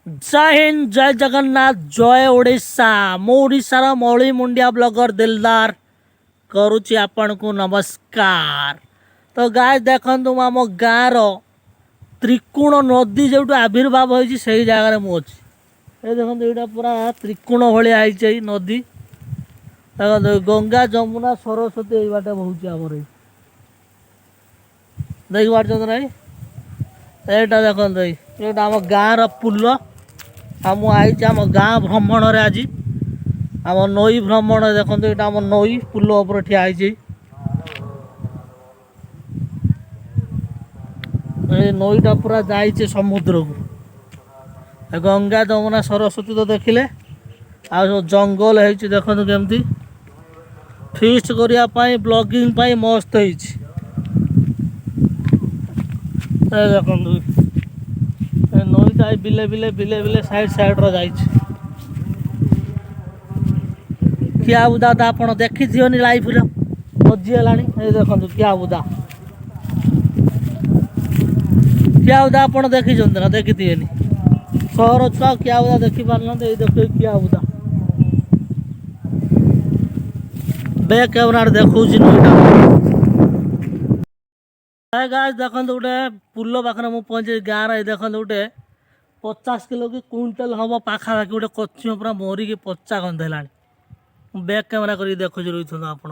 जय हिंद जय जगन्नाथ जय ओडिशा मो ओडिशार मौली मुंडिया ब्लॉगर दिलदार करुच्ची आपण को नमस्कार। तो गाय देखु आम गाँव त्रिकोण नदी जो आविर्भाव होती से जगह मुझे देखो यहाँ पूरा त्रिकोण भाई नदी देखो गंगा जमुना सरस्वती ये बाटे बहुत आमर देख पार्थ ना यहाँ देखो ये आम गाँव पुल आम आई आम गाँ भ्रमण आज आम नई भ्रमण देखो ये आम नई पुल उपर ठिया नईटा पूरा जाइए समुद्र को गंगा जमुना सरस्वती तो देखिले आ जंगल है देखो केमती फिस्ट करने ब्लॉगिंग मस्त देखो नईटा बिले बिले बिले बिले साइड साइड रे क्या बुदा तो आप देखी लाइफ मजीगला देखो क्या बुदा क्या बुदा आप देखी ना देखी सहर छुआ क्या बुदा देखी पारना देख क्या बुदा बैक कैमरा देखो गाइस देखो गोटे पुल पाखे मुझे पहुंचे गाँव देखो गोटे 50 किलो कि क्विंटाल हम पाखापाखि गोटे कच्छी पूरा मरिकी पचा गंधेला बैक कैमेरा कर देखुच रही आप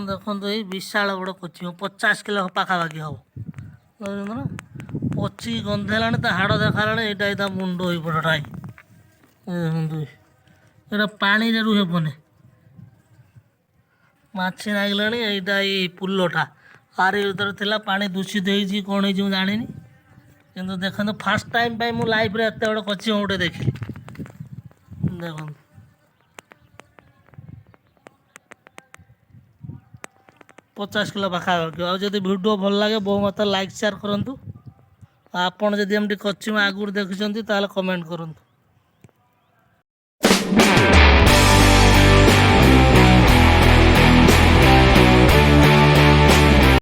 देखो ये विशाल गोटे कच्छी 50 किलो पाखापाखि हम पची गंधेला हाड़ देखा यहाँ मुंड हो पड़ाई ये पानी रुहे बने माछी नागिला यहाँ ये पुलटा आरे भर थी पानी दूषित हो कौन हो जानी किंतु देखो फास्ट टाइम मु लाइफ रे एत बड़ कच्छी गोटे देखी देखो 50 किलो पाखापाखि आदि वीडियो भल लगे बहु मत लाइक शेयर करूँ आपड़ जदि एमती कच्छी आगुरी देखुं कमेंट करूँ।